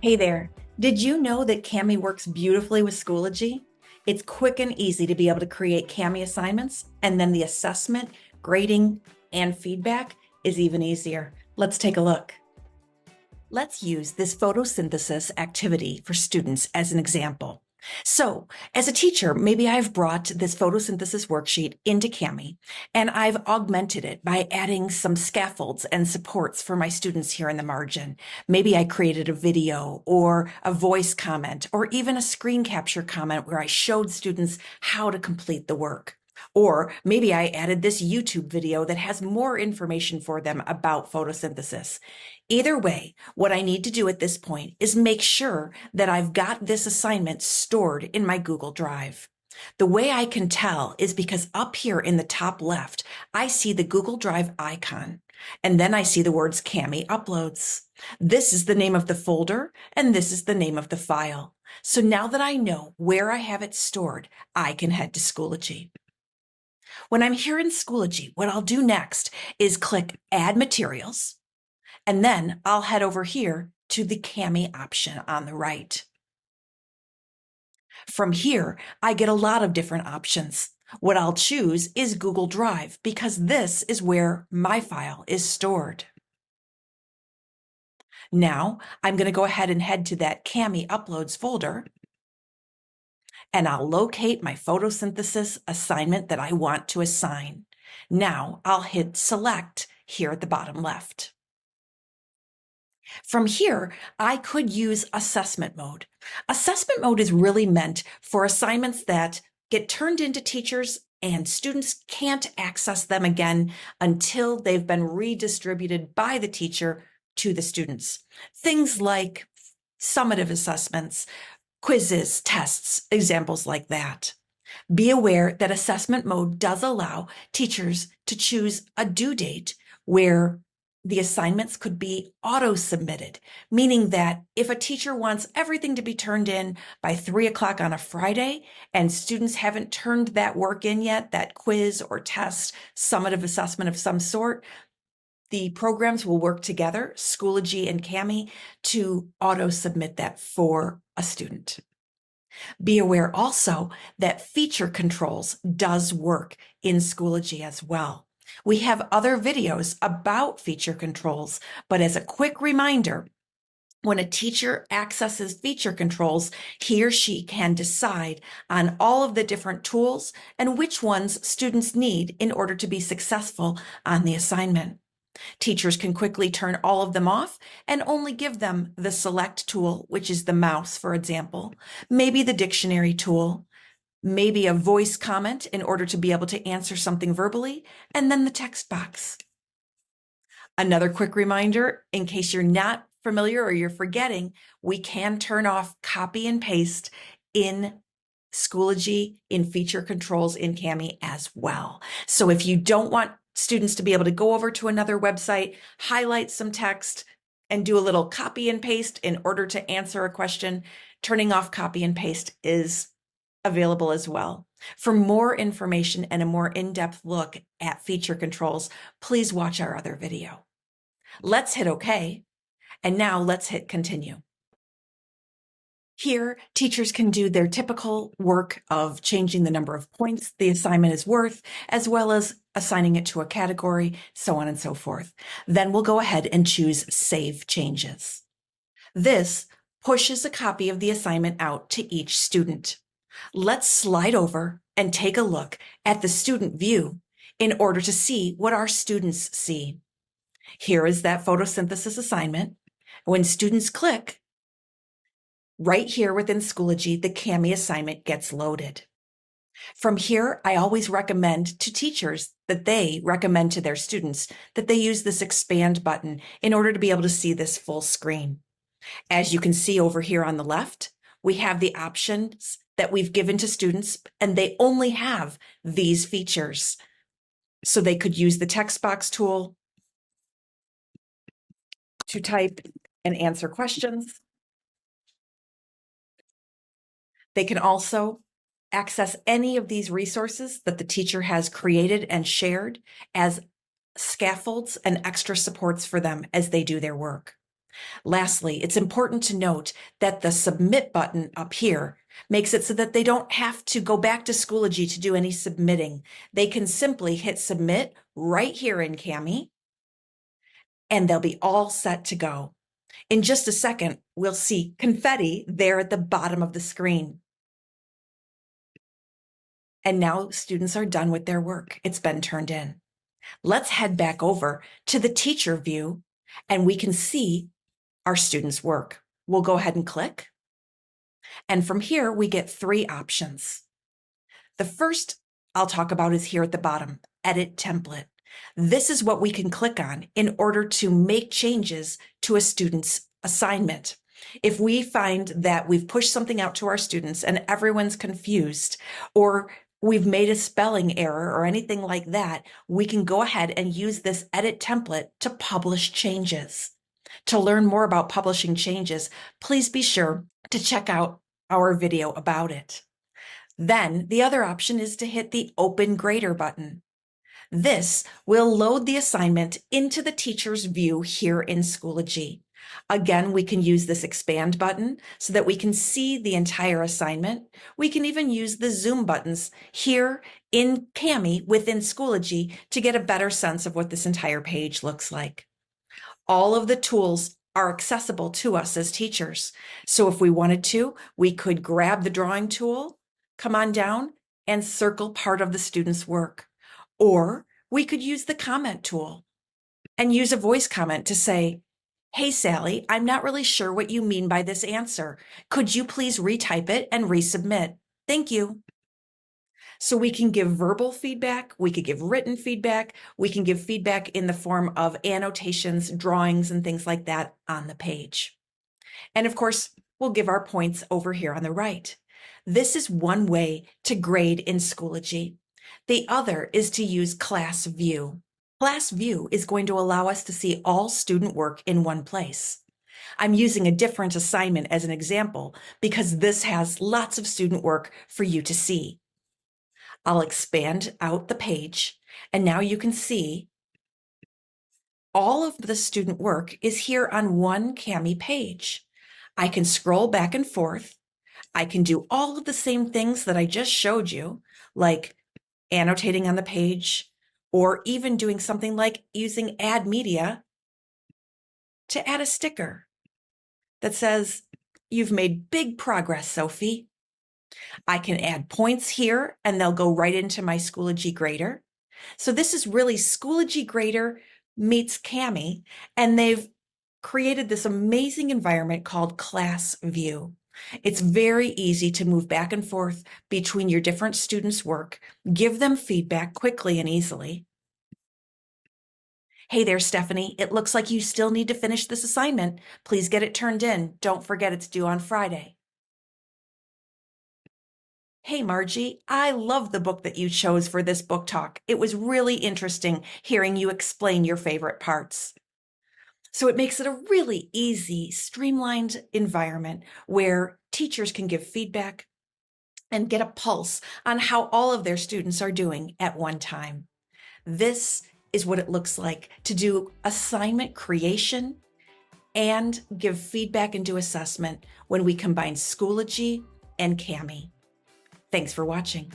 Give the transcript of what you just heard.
Hey there. Did you know that Cami works beautifully with Schoology? It's quick and easy to be able to create Cami assignments, and then the assessment, grading, and feedback is even easier. Let's take a look. Let's use this photosynthesis activity for students as an example. So, as a teacher, maybe I've brought this photosynthesis worksheet into Cami and I've augmented it by adding some scaffolds and supports for my students here in the margin. Maybe I created a video or a voice comment or even a screen capture comment where I showed students how to complete the work. Or maybe I added this YouTube video that has more information for them about photosynthesis. Either way, what I need to do at this point is make sure that I've got this assignment stored in my Google Drive. The way I can tell is because up here in the top left, I see the Google Drive icon, and then I see the words Cami Uploads. This is the name of the folder, and this is the name of the file. So now that I know where I have it stored, I can head to Schoology. When I'm here in Schoology, what I'll do next is click Add Materials, and then I'll head over here to the Cami option on the right. From here, I get a lot of different options. What I'll choose is Google Drive because this is where my file is stored. Now, I'm going to go ahead and head to that Cami Uploads folder, and I'll locate my photosynthesis assignment that I want to assign. Now, I'll hit Select here at the bottom left. From here, I could use assessment mode. Assessment mode is really meant for assignments that get turned into teachers and students can't access them again until they've been redistributed by the teacher to the students. Things like summative assessments, quizzes, tests, examples like that. Be aware that assessment mode does allow teachers to choose a due date where the assignments could be auto-submitted, meaning that if a teacher wants everything to be turned in by 3 o'clock on a Friday and students haven't turned that work in yet, that quiz or test, summative assessment of some sort, the programs will work together, Schoology and Kami, to auto-submit that for a student. Be aware also that feature controls does work in Schoology as well. We have other videos about feature controls, but as a quick reminder, when a teacher accesses feature controls, he or she can decide on all of the different tools and which ones students need in order to be successful on the assignment. Teachers can quickly turn all of them off and only give them the select tool, which is the mouse, for example, maybe the dictionary tool, maybe a voice comment in order to be able to answer something verbally, and then the text box. Another quick reminder, in case you're not familiar or you're forgetting, we can turn off copy and paste in Schoology in feature controls in Kami as well. So if you don't want students to be able to go over to another website, highlight some text, and do a little copy and paste in order to answer a question, turning off copy and paste is available as well. For more information and a more in-depth look at feature controls, please watch our other video. Let's hit OK, and now let's hit Continue. Here, teachers can do their typical work of changing the number of points the assignment is worth, as well as assigning it to a category, so on and so forth. Then we'll go ahead and choose Save Changes. This pushes a copy of the assignment out to each student. Let's slide over and take a look at the student view in order to see what our students see. Here is that photosynthesis assignment. When students click, right here within Schoology, the Kami assignment gets loaded. From here, I always recommend to teachers that they recommend to their students that they use this expand button in order to be able to see this full screen. As you can see over here on the left, we have the options that we've given to students, and they only have these features. So they could use the text box tool to type and answer questions. They can also access any of these resources that the teacher has created and shared as scaffolds and extra supports for them as they do their work. Lastly, it's important to note that the submit button up here makes it so that they don't have to go back to Schoology to do any submitting. They can simply hit submit right here in Cami, and they'll be all set to go. In just a second, we'll see confetti there at the bottom of the screen. And now students are done with their work. It's been turned in. Let's head back over to the teacher view and we can see our students' work. We'll go ahead and click. And from here, we get three options. The first I'll talk about is here at the bottom, Edit Template. This is what we can click on in order to make changes to a student's assignment. If we find that we've pushed something out to our students and everyone's confused, or we've made a spelling error or anything like that, we can go ahead and use this Edit Template to publish changes. To learn more about publishing changes, please be sure to check out our video about it. Then the other option is to hit the Open Grader button. This will load the assignment into the teacher's view here in Schoology. Again, we can use this expand button so that we can see the entire assignment. We can even use the zoom buttons here in Cami within Schoology to get a better sense of what this entire page looks like. All of the tools are accessible to us as teachers. So if we wanted to, we could grab the drawing tool, come on down, and circle part of the student's work. Or we could use the comment tool and use a voice comment to say, "Hey, Sally, I'm not really sure what you mean by this answer. Could you please retype it and resubmit? Thank you." So we can give verbal feedback, we could give written feedback, we can give feedback in the form of annotations, drawings, and things like that on the page. And of course, we'll give our points over here on the right. This is one way to grade in Schoology. The other is to use Class View. Class View is going to allow us to see all student work in one place. I'm using a different assignment as an example because this has lots of student work for you to see. I'll expand out the page, and now you can see all of the student work is here on one Cami page. I can scroll back and forth. I can do all of the same things that I just showed you, like annotating on the page, or even doing something like using Add Media to add a sticker that says, "You've made big progress, Sophie." I can add points here and they'll go right into my Schoology Grader. So this is really Schoology Grader meets Cami, and they've created this amazing environment called Class View. It's very easy to move back and forth between your different students' work, give them feedback quickly and easily. "Hey there, Stephanie, it looks like you still need to finish this assignment. Please get it turned in. Don't forget it's due on Friday." "Hey, Margie, I love the book that you chose for this book talk. It was really interesting hearing you explain your favorite parts." So it makes it a really easy, streamlined environment where teachers can give feedback and get a pulse on how all of their students are doing at one time. This is what it looks like to do assignment creation and give feedback and do assessment when we combine Schoology and Cami. Thanks for watching.